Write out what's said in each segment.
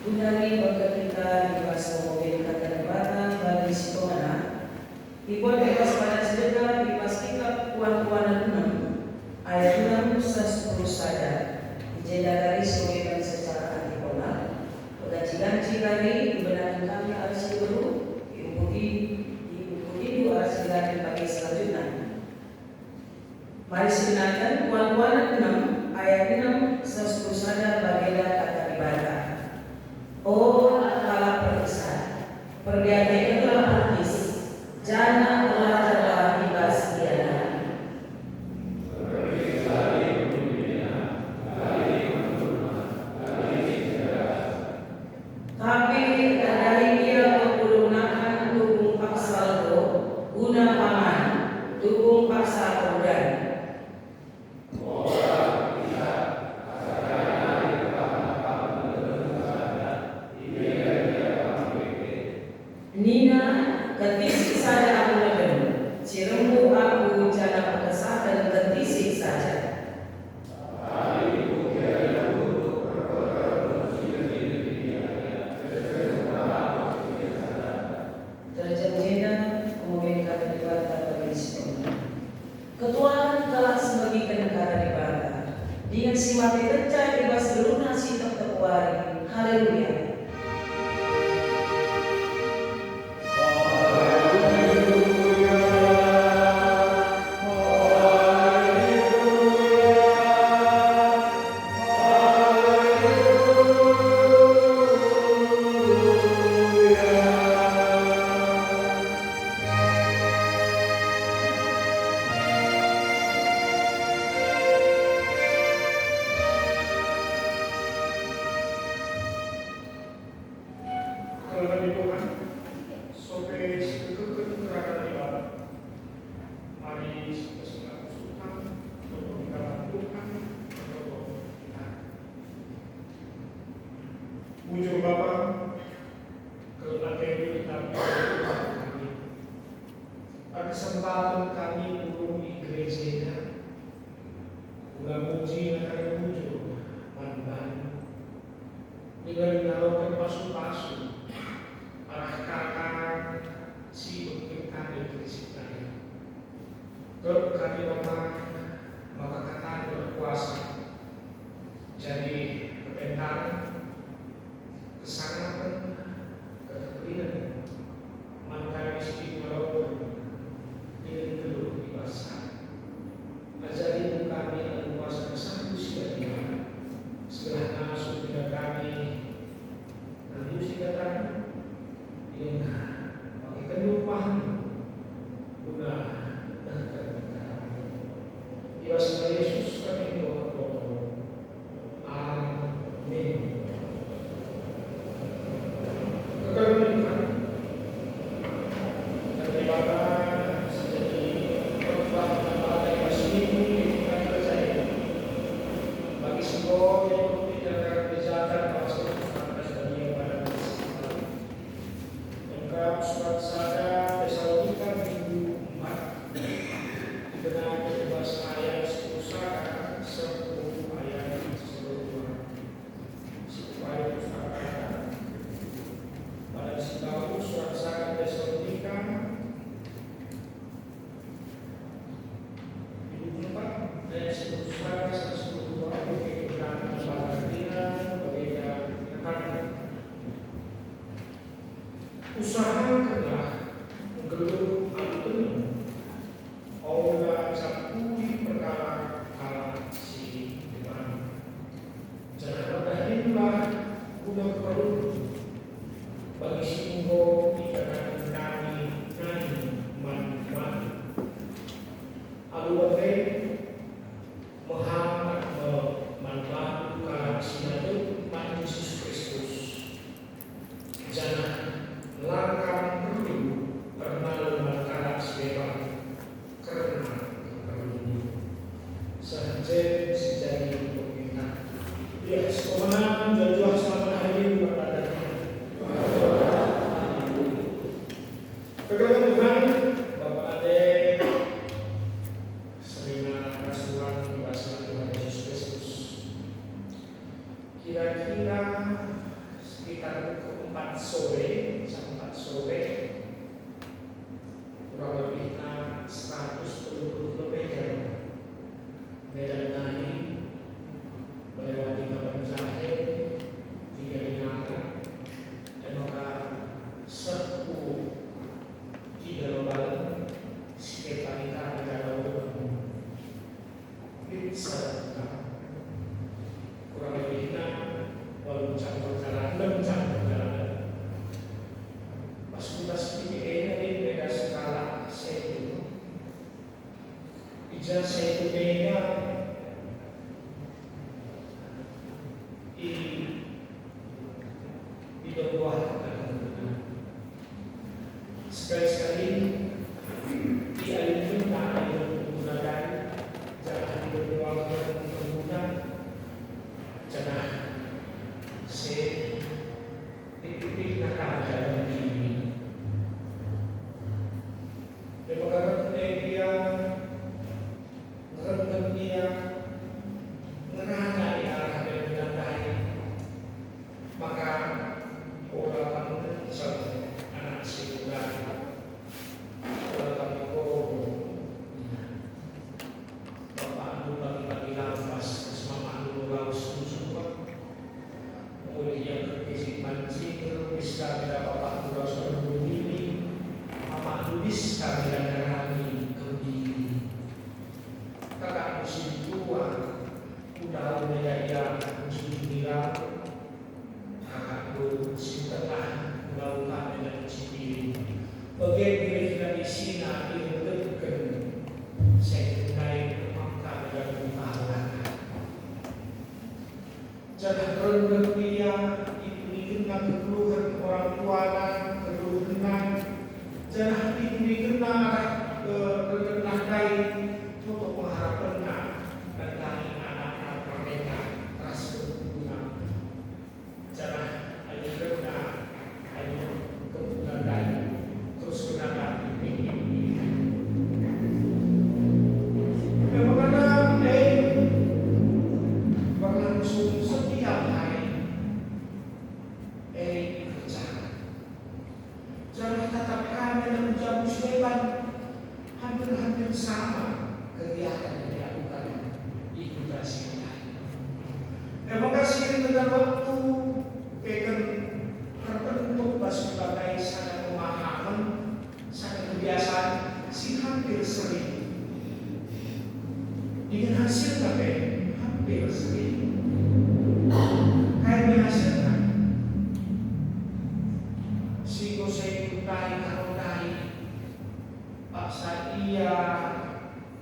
Gunari berketika di masa mobil kata bata bagi sikona dibuat bebas pada sedekah bebas kitab kuan-kuanan 6 ayat 6 10 saja dijeda sebagai secara antikonal pengganci dari dibenarkan kami arsi baru diikuti dua arsi dari bagi selanjutnya. Mari silakan kuan-kuanan 6 ayat 6 10 saja bagi kata ibadah. Oh Allah perkisah, perbiatan telah perkis, jana telah ibas diana. Tapi dari dia pergunakan dukung paksa lo, guna paman, dukung paksa organ. Nina ketisik saja aku leben, cirembu aku jana pekesah dan ketisik saja. Terjadinya kemudian kata ibadah bagi sekolah. Ketuaan telah sebagikan kata ibadah. Dengan si mati tercai ibas gelunasi tetap wari. Haleluya. Ujung Bapa kepada kami. Pada kesempatan kami mengunjungi gereja, ulang muji akan muncul mantan dengan menaruhkan pasu-pasu arah kakak si untuk kami tercipta. Kalau kami maka kata berkuasa jadi perbentaan kesanatan keterpilihan mantan istri melakukan dengan telur di pasar. Ajari kami adalah kuasa kesatu siapa segala masuk tidak kami nanti sikatan dengan pakai kenupahan guna dan kebenaran. Iwas Yesus kami doa. Amin. Usahakanlah menggeluh penuh, Allah campuri perkara kalah si depan. Jangan berdahinlah guna perlu bagi singgo dikatakan kami nani mati. Abu Bakar Muhammad memanfaatkan kalah si Tuhan Yesus Kristus. Jangan langkah perlu permalu makanan sebab karena perlu sahaja sejadi peminat. Ya, sekolah jadwal selama hari kepada Tuhan Bapak Ade sering kasuhan bahasa Tuhan Yesus Kristus. Kira-kira sekitar pukul 4 sore sampai 4 sore, kurang lebih 120 km Medan Nani melewati Kaban Jahe, Tiga Dinara, dan maka serpu Tiga Lobalan, Sekitarika Negara Umum, Pizza, kurang lebih 6 jam perjalanan. Pas kita sedikit ini beda skala saya ijazah saya beda di bawah sekali-sekali dialihkan menggunakan jangan diperlukan pengguna jangan saya titik nakal dalam diri. Demokrat dia ngerenggan dia ngerangga di arah dan lain, maka orang kamu satu anak sekolah orang kamu bapak anu bagi-bagi lampas mama anu laus semua mulai yang berkisi mancing terus kami bapak anu laus ini mama anu bisa kami rami kembali kakak musim tua udah menjadi musim bilang kakak musim tengah melakukan dengan cipiri bagian kira-kira di sini dihentakkan saya naik maka dan utara jangan rendah dia diberikan keluhan orang tua keluhan jangan diberikan rendah dari untuk mengharapkan dan dari anak-anak mereka ras berguna jangan hanya rendah hanya kebunan dari terus gunakan berlangsung setiap hari kerjaan jangan tetap kami dan jam musliman hampir sama kegiatan yang dilakukan di generasi lain. Terima kasih dengan waktu pekan terbentuk sebagai sana pemahaman, sana kebiasaan si hampir sering dengan hasil tapi hampir sering kayak menghasilkan si gosei kutai karotai paksa ia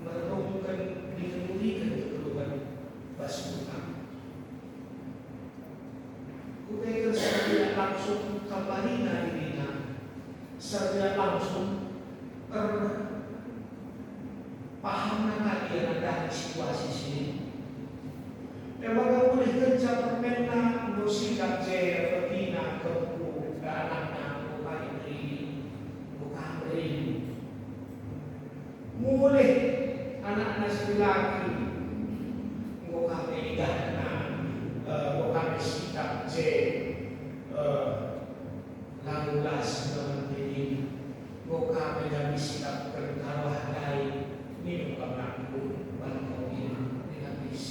merenungkan dikemudikan keperluan basuhan kutai secara langsung kembali dirinya secara langsung paham nama dia dari situasi sini. Memang boleh kerja permena musikap jaya betina kebu ke anaknya bukan beri mulai anak-anak laki bukan megahna bukan sikap lalu las menjadi bukan menjadi sikap bertaruh lain ini bukan aku bangkau ini habis.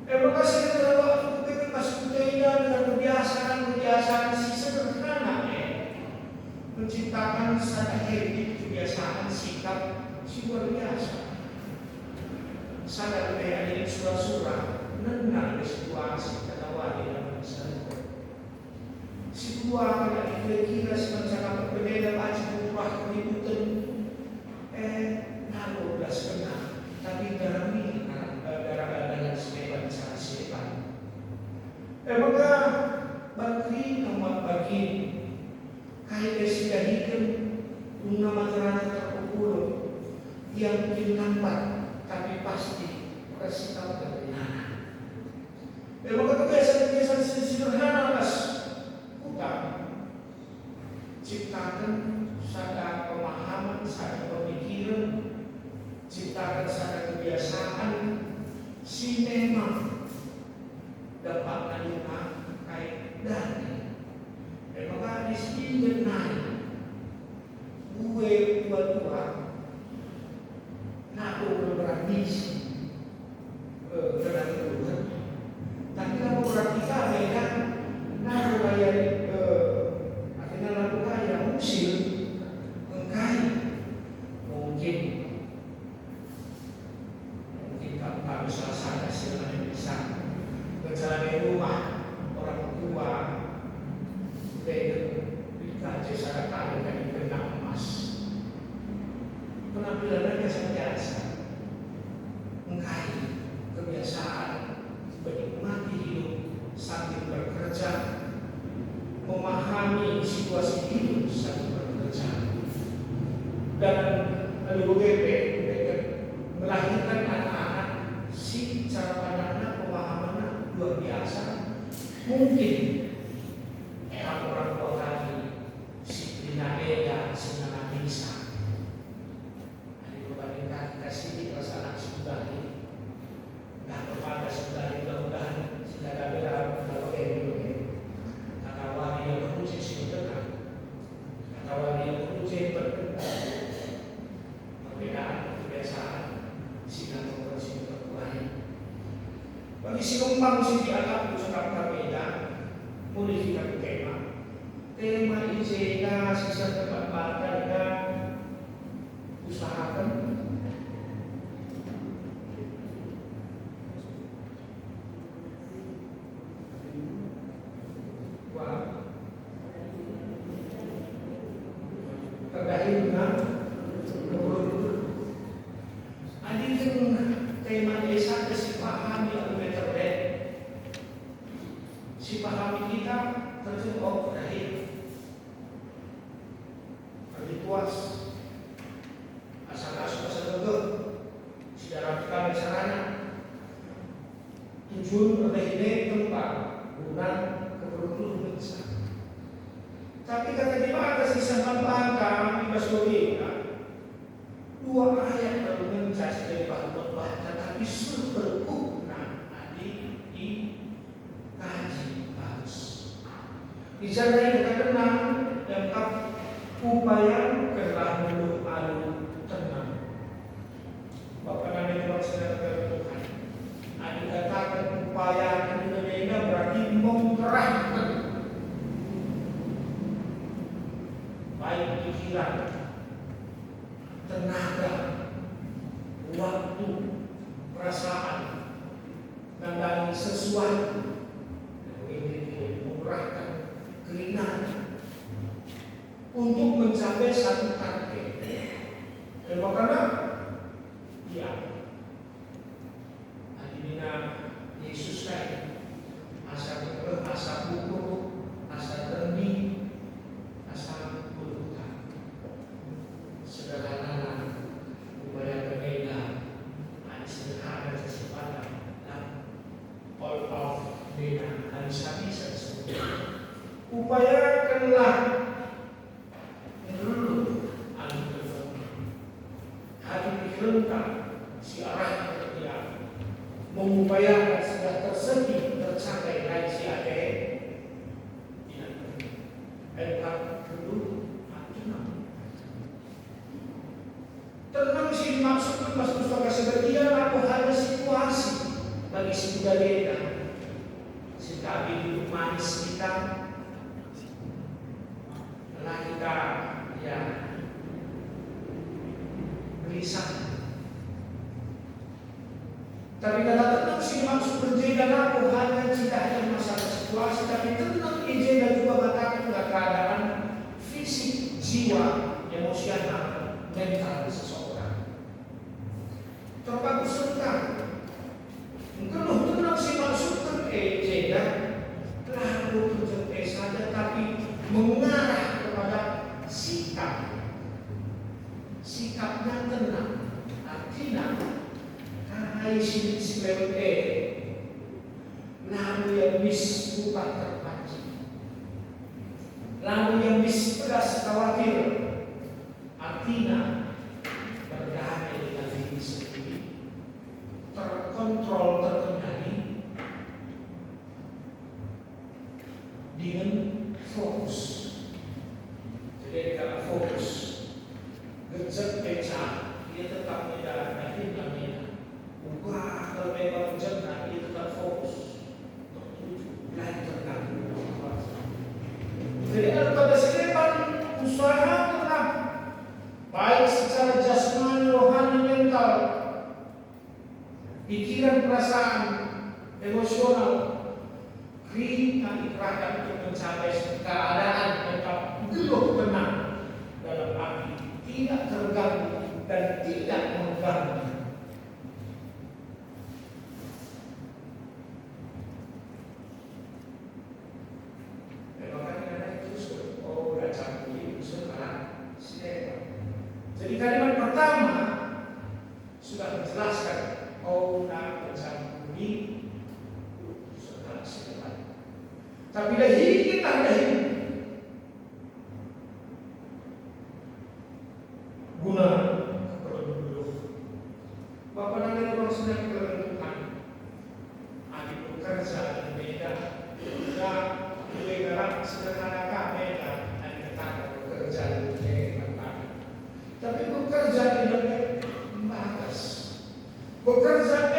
Terima kasih kepada waktu kita masuk dengan kebiasaan si sederhana menciptakan satu habit kebiasaan sikap si luar biasa. Sadar kayak ini surah-surah nenang di situasi ketawali dalam masyarakat. Si tua kena kira-kira sepanjang berbeda aja berubah keributan lalu belas kena tapi dalam ini dengan sebeban cara sebeban. Maka bagi nomor bagi kaya sidahikan bunga materana terkumpul yang mungkin nampak tapi pasti bersikap kebenaran. Maka kebiasaan-kebiasaan sederhana mas utang ciptakan sada pemahaman, sada pemikiran, ciptakan sada kebiasaan si memang dapat menerima kait dingenai gue tua-tua naku berbradisi kenal tapi kamu perhatikan mereka naku kayak akhirnya naku kayak musil mengkai mungkin kamu salah sadar silahkan bisa berjalan rumah orang tua dengan jasa kaya dari benang emas. Penampilannya biasa-biasa, mengkai kebiasaan menikmati hidup sambil bekerja, memahami situasi hidup sambil bekerja, dan LUGP melahirkan anak-anak si cara pandangnya, pemahamannya luar biasa. Mungkin orang tua kami disiplina beda, senang bisa. Hari berbandingkan kita sini rasa anak sekolah ini, nggak kepada sekolah ini mudah-mudahan tidak ada beda kalau ini. Kata wali yang beruji sini tenang, kata wali yang beruji berbeda, perbedaan kebiasaan sehingga mempersi berkuali. Bagi si numpang si dianggap usaha berbeda. Boleh kita tema ijena sisa tempat pada dan usahakan terkait dengan tema desa kesipahami almeter si pahami kita terjun terakhir rituas asal-asal sedogo sejarah kita misalnya tujuan oleh tempat guna keberuntungan bangsa. Tapi kata di mana sisa bangka di Baswabina dua ayat baru menjadi dari bahan-bahan tetapi sudah berguna di kaji bagus. Di sana yang terkenal yang upaya telah meluluh alu tenang. Bapak Nabi Muhammad Tuhan. Ada katakan upaya Indonesia berarti menggerakkan baik pikiran, tenaga, waktu, perasaan, dan dari sesuatu ini menggerakkan keinginan untuk mencapai satu target. Dan karena ya, adina Yesus kan asa berkah, asa buku, asa terni, asa berhutang. Sederhana, upaya berbeda, ada sederhana kesempatan, dan all of beda, harus bisa disebut. Upaya kenlah si arah kerja mengupayakan sudah tersedia tercapai dari si ade tidak dulu tenang si maksud Mas Mustafa sebagian aku hanya situasi bagi si budaya si tabi hidup manis kita telah kita ya gelisah. Tapi dalam tenang si maksud berjeda aku hanya tidak hanya masalah situasi, tapi tenang ijeda juga mengatakan keadaan fisik, jiwa, emosional, mental seseorang. Terpaku serta kalau tenang si maksud ijeda lalu terjadi saja, tapi mengarah kepada sikapnya tenang, artinya hai si level lalu yang bis bukan terpancing, lalu yang bis pedas khawatir, artinya berdamai dengan diri sendiri, terkontrol, terkendali dengan fokus fokus. Gerjek beca, dia tetap beda, tapi namanya. Ubah kalau memang gerjek, dia tetap fokus. Tertuju, belajar lagi. Jadi pada setiap usaha tetap baik secara jasmani, rohani, mental, pikiran, perasaan, emosional, kita dikerahkan untuk mencapai keadaan tetap belum tenang dalam arti tidak terganggu dan tidak mengganggu. Jadi kalimat pertama sudah menjelaskan nak mencampuri serta silakan. Tapi dahil kita dahil guna keperluan Bapak dan Ibu sedang berbentukan adik bekerja di Medan dan negara sederhana Medan dan kita bekerja di Medan. Tapi bekerja tidak membatas. Bekerja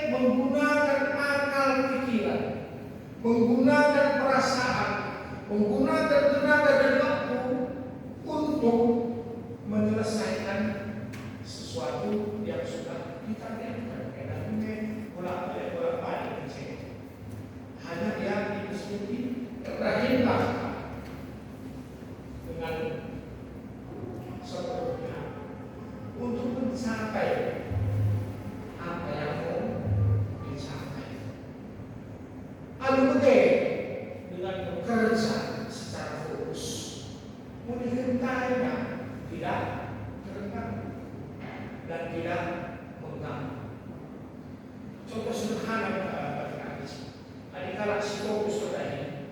menggunakan akal pikiran, menggunakan perasaan, menggunakan tenaga dan waktu untuk menyelesaikan sesuatu yang sudah ditargetkan. Bolak-balik hanya yang dimesti terakhirlah dengan sepenuhnya untuk mencapai apa yang mau dicapai. Alumni dengan bekerja secara fokus, menghintainya tidak terganggu dan tidak mengganggu. Contoh sederhana bagi adik kalau si fokus tadi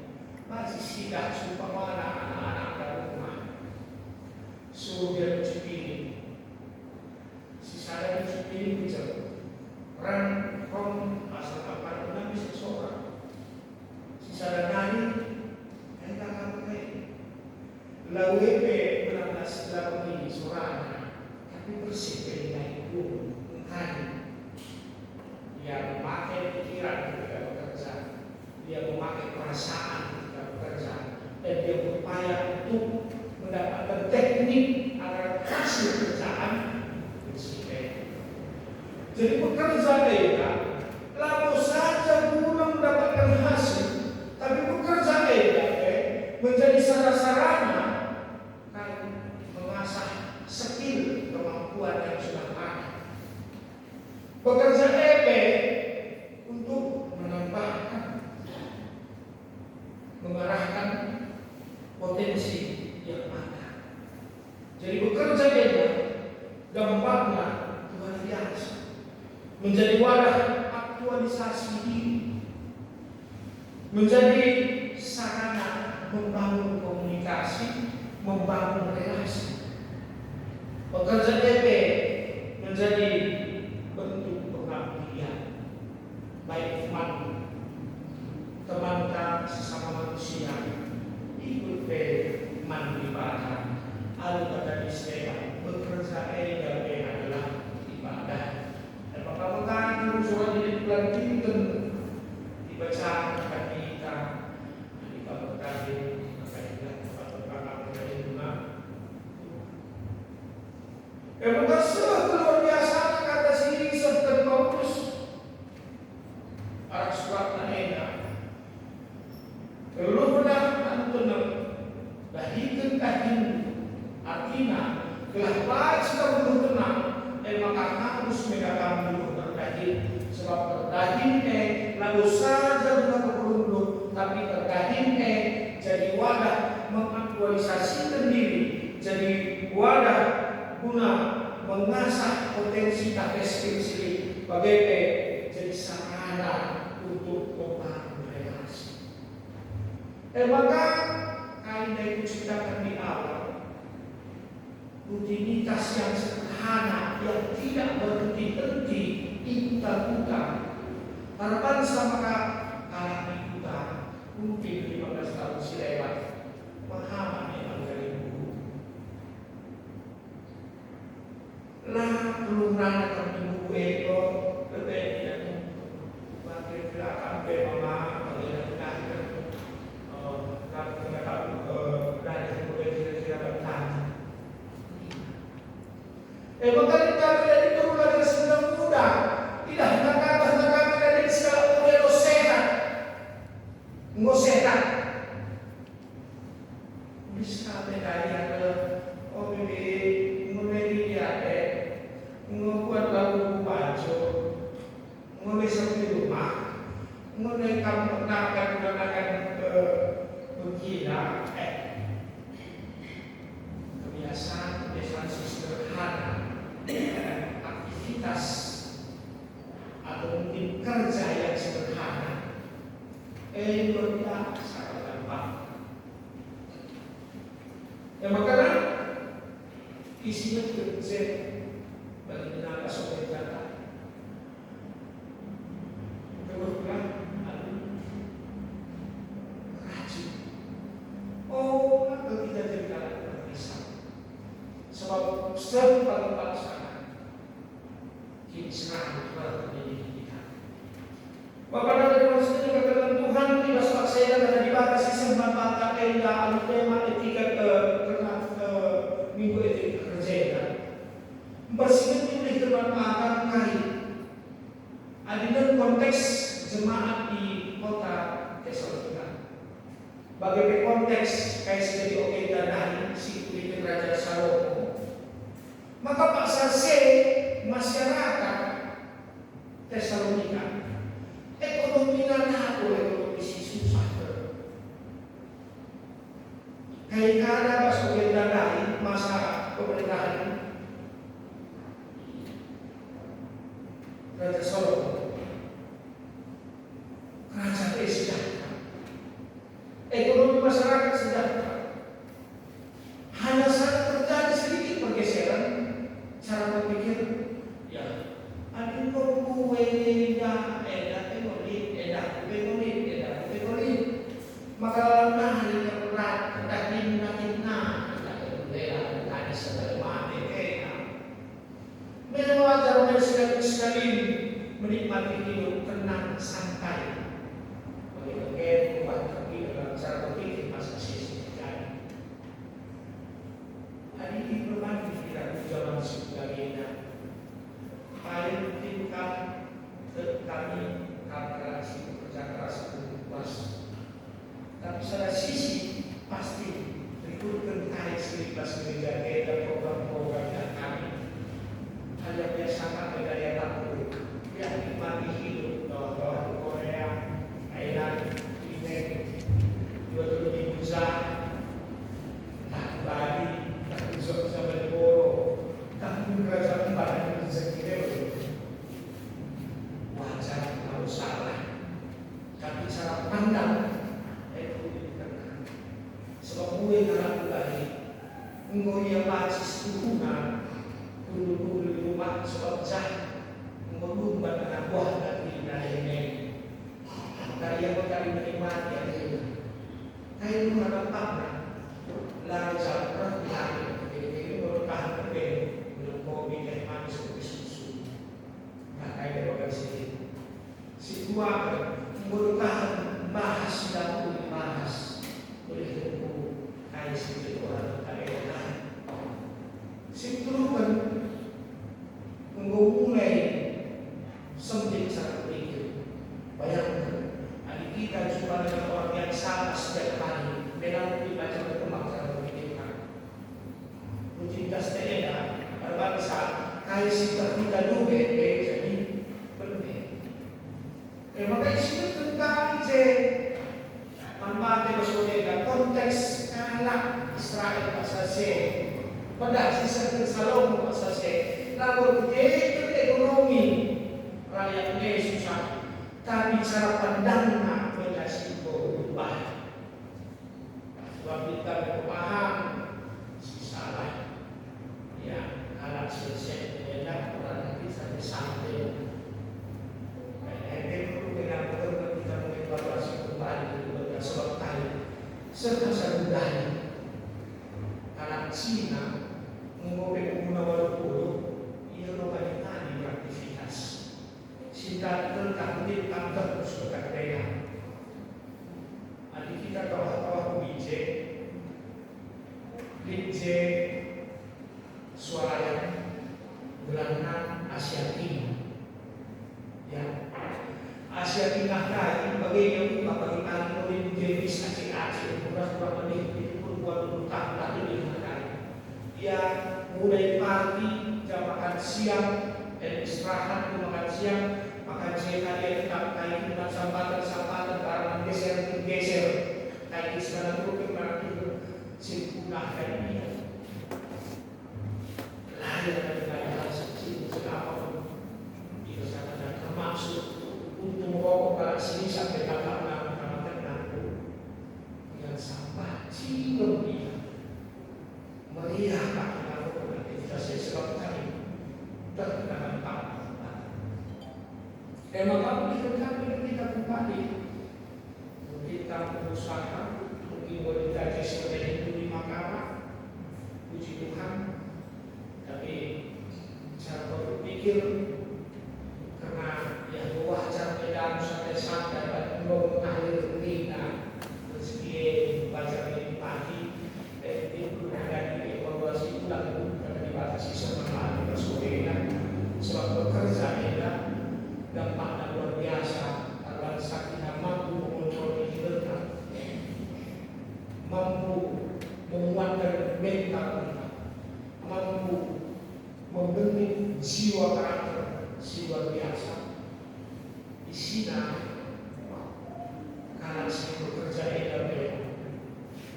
masih tidak sumpah anak-anak dari rumah suruh dia cuci piring, si saya cuci piring bijak ran kom asal kapal pun bisa seorang si saya nyanyi entah apa lawe pe belas lawan ini suaranya tapi bersih dari itu entah dia memakai pikiran ketika bekerja, dia memakai perasaan ketika bekerja, dan dia berupaya untuk mendapatkan teknik agar hasil pekerjaan bersih. Jadi bekerja mereka, lalu saja guna mendapatkan hasil, tapi bekerja mereka menjadi sarana kan mengasah skill kemampuan yang sudah ada. Bekerja untuk menambahkan, mengarahkan potensi yang ada. Jadi bekerja dampaknya luar biasa. Menjadi wadah aktualisasi diri, menjadi sarana membangun komunikasi, membangun relasi. Bekerja menjadi bentuk pengabdian, baik teman sesama manusia, ikut mandi ibadah, lalu kata istilah bekerja adalah ibadah. Dan Bapak surat jadi bulan Pinten dibaca akan kita berkali luar biasa kata sini seperti Paulus arah surat enak kalau benar tenang dahikan artinya telah baik sudah belum tenang maka harus megakan dulu berdahil sebab berdahil lalu saja bukan berunduk tapi berdahil jadi wadah mengaktualisasikan diri, jadi wadah guna mengasah potensi skill bagaimana jadi sarana untuk membangun relasi. Maka kaidah itu ciptakan di awal rutinitas yang sederhana yang tidak berhenti-henti ikutan-ikutan. Harapan sama kalah ikutan mungkin 15 tahun si lewat memahami dari guru Kurang kami buat ko lebih yang makin belakang memang mengenai dari mulai kira-kira bertahan. Bahkan kami dari turunan yang sedang muda tidak hendak dari segala model sehat, ngosehat. Bisa bedanya ke OBB ngomeli dia ngubuat lagu baju ngomesok di rumah ngomel kamu akan begila kebiasaan sederhana aktivitas atau mungkin kerja yang sederhana berbiasa gampang. Yang makanan isinya kerja bagi tenaga sore data. Kemudian rajin. Oh, kalau kita jadi anak bisa. Sebab setiap pagi sekarang kita serah kepada pendidik kita. Bapak dan Ibu sekalian katakan Tuhan tidak saya karena dibatasi sempat mata keindahan tema etika minggu etika kerja. Bersihkan oleh bermanfaat kali. Adanya konteks jemaat di kota Tesalonika. Bagaimana konteks kayak seperti oke dan si kulit Raja Salomo. Maka pasal C masyarakat Tesalonika ekonomi nana ekonomi susah. Kayak ada pas oke dan masa pemerintahan Raja Salomo, kerajaan sejahtera, ekonomi masyarakat sejahtera. Hanya saja terjadi sedikit pergeseran cara berpikir. Ya, ada ekonomi maka dalam hari berat, tetapi ada segala macam memang wajar sekali menikmati hidup tenang santai. Bagi buat kaki dalam cara berpikir masa sejarah. Hari ini berbanding tidak zaman sebagainya. Paling tingkat kami karena kerja keras puas. Tapi secara sisi pasti berikut tarik selipas gereja dan program-program yang kami hanya biasakan budaya takut yang nikmati hidup bahwa Korea, Thailand, Tibet, dua di Busan, tak Bali, tak Uzbek sama Negoro, tak kerajaan Barat di Sekiranya wajar kalau salah, tapi cara pandang sebab gue dalam bagi ngoi pacis hubungan dulu di rumah sebab jah ngomong anak buah dari ini dari yang kali menikmati yang itu kayak lu ada apa lalu cara berlaku ini bertahan berbeda belum mau bikin manis seperti susu nah kayak dari sini si tua bertahan bahas dahulu dibahas oleh tubuh kayak seperti orang kayak lain. Siturukan mulai sempit cara berpikir. Bayangkan, adik kita jumpa dengan orang yang sama setiap hari, memang dibaca berkembang cara berpikirkan. Rutinitas teeda, berbangsa, kayak seperti kita dulu jadi berbeda. Maka itu tentang manfaat yang konteks anak Israel pasase pada sisa Salomo pasase lalu itu ekonomi rakyat susah tapi cara pandangnya berhasil berubah sebab kita berpaham salah ya anak selesai tidak orang bisa sampai perlu dengan kita mengevaluasi kembali sebab tadi serta budaya anak Cina mengobek guna walau ia banyak tadi beraktivitas. Sinta tentang terus berkata adik kita tahu DJ suara Gelana Asia Timur. Ya, Asia Tengah tadi bagi pagi-pagi oleh jenis Aceh kurang lebih 20 tahun lagi di mana. Ya, mulai pagi jam makan siang dan istirahat makan siang, makan siang dia tetap kain dengan sambatan karena geser kain sekarang itu kemana simpullah kain dia. Lain dengan hal seperti apa itu sangat termaksud untuk merokok pada sini sampai kakak menangkap yang sampah cium dia meriah kakak aktivitas saya sebab tadi terkena tangan. Maka kita kembali kita berusaha mungkin boleh gaji seperti itu di mahkamah, puji Tuhan, tapi cara berpikir karena yang wajar dalam sampai saat dapat mengalir lina rezeki baca ini pagi itu ada di evaluasi ulang karena dibatasi sama bersuara sebab bekerja ya dampaknya luar biasa karena sakinah mampu mengontrol diri kita, mampu menguatkan mental kita, mampu membentuk jiwa karakter luar biasa. Di sini karena saya bekerja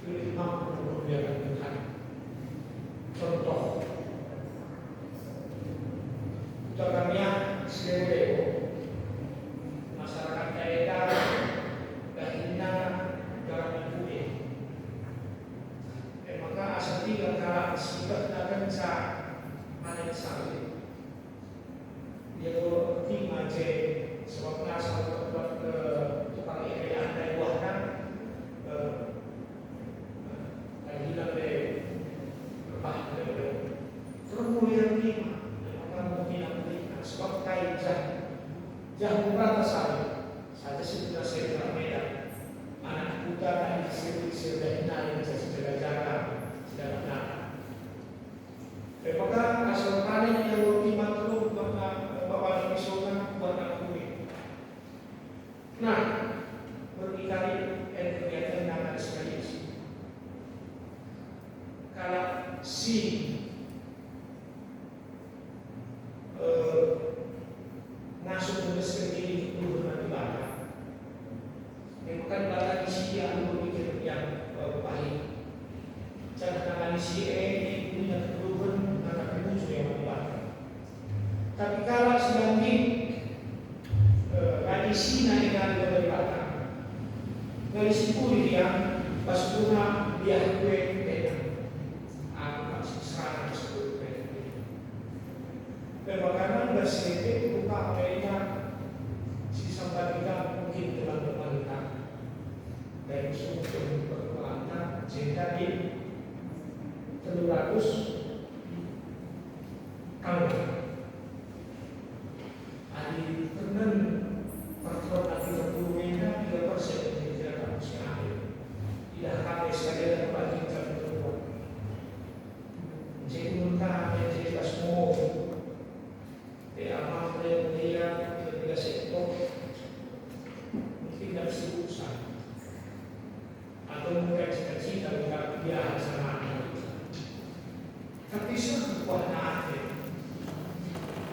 lebih mampu memuliakan Tuhan. Contoh, contohnya Sleweo, masyarakat daerah Bahina Garam Kue. Maka asal tiga kala sifat akan panen sawit. Dia berarti maje sebab asal ke tukang ikan dari wahana hilang deh lepas terus mulai lima orang mungkin sebab kain jamu rata saya sudah saya Medan anak muda tadi sudah kenal sudah jaga sudah kenal. Maka asal panen yang lima terus bapak misalnya buat kue. Nah, berkali kegiatan dengan sekali. Kalau si masuk ke sendiri dulu nanti banyak. Bukan pada isi yang berpikir yang baik. Jangan nama isi ini punya kerugian anak ibu yang membantu. Tapi kalau sedang di isi naik dari belakang, dari situ dia pas rumah dia kue serang tersebut. Bagaimana bersih buka kayaknya si sampai kita mungkin telah bermantap dari sumber bermantap jadi 300 tahun. Ada tenan performa lagi 30 meter 3% jadi tidak harus akhir. Tidak habis sekali tempat kita berbuat. Jadi muntah jadi semua. Amal dia ketika sektor mungkin tidak susah atau mungkin cita-cita bukan dia sama tapi suatu warna akhir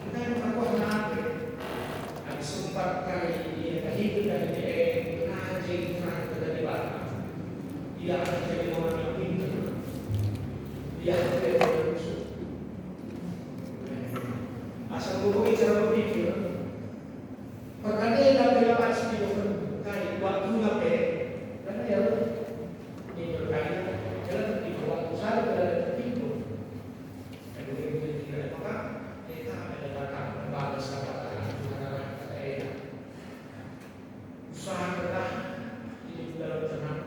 bukan warna akhir ada sempat kali dia hidup dari dia ngaji dari belakang dia akan jadi orang yang pintar dia akan jadi asal hubungi cara berpikir perkara yang dapat sepuluh kali waktu ngapain karena ya ini berkali jalan tertidur waktu saya berada tertidur maka kita ada datang membalas kata usaha kita hidup dalam tenang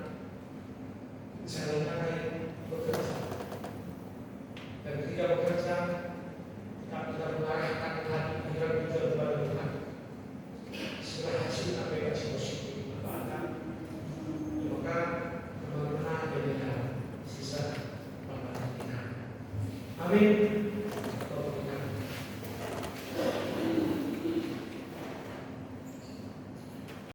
Amin.